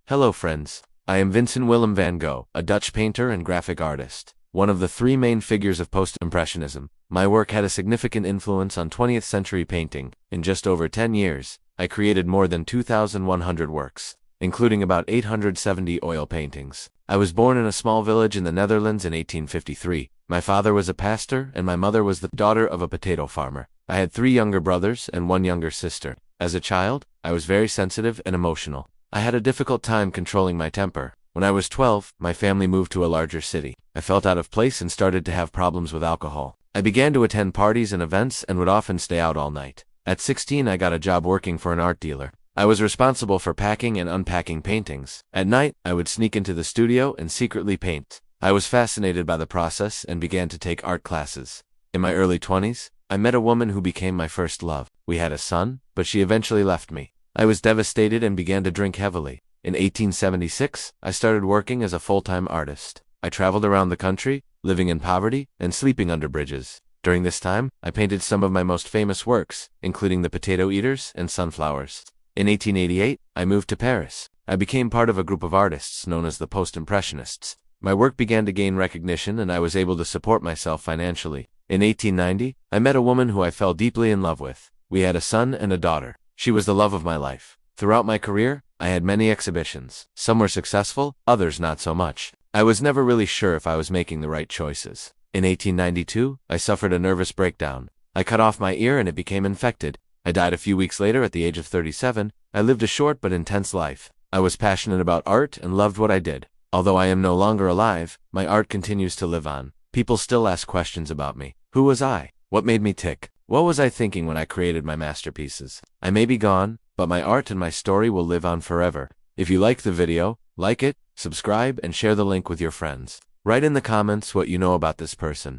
Hello friends, I am Vincent Willem van Gogh, a Dutch painter and graphic artist, one of the three main figures of post-impressionism. My work had a significant influence on 20th century painting. In just over 10 years, I created more than 2,100 works, including about 870 oil paintings. I was born in a small village in the Netherlands in 1853. My father was a pastor and my mother was the daughter of a potato farmer. I had 3 younger brothers and 1 younger sister. As a child, I was very sensitive and emotional. I had a difficult time controlling my temper. When I was 12, my family moved to a larger city. I felt out of place and started to have problems with alcohol. I began to attend parties and events and would often stay out all night. At 16, I got a job working for an art dealer. I was responsible for packing and unpacking paintings. At night, I would sneak into the studio and secretly paint. I was fascinated by the process and began to take art classes. In my early 20s, I met a woman who became my first love. We had a son, but she eventually left me. I was devastated and began to drink heavily. In 1876, I started working as a full-time artist. I traveled around the country, living in poverty and sleeping under bridges. During this time, I painted some of my most famous works, including the potato eaters and sunflowers. In 1888, I moved to Paris. I became part of a group of artists known as the post-impressionists. My work began to gain recognition and I was able to support myself financially. In 1890, I met a woman who I fell deeply in love with. We had a son and a daughter. She was the love of my life. Throughout my career, I had many exhibitions. Some were successful, others not so much. I was never really sure if I was making the right choices. In 1892, I suffered a nervous breakdown. I cut off my ear and it became infected. I died a few weeks later at the age of 37. I lived a short but intense life. I was passionate about art and loved what I did. Although I am no longer alive, my art continues to live on. People still ask questions about me. Who was I? What made me tick? What was I thinking when I created my masterpieces? I may be gone, but my art and my story will live on forever. If you liked the video, like it, subscribe, and share the link with your friends. Write in the comments what you know about this person.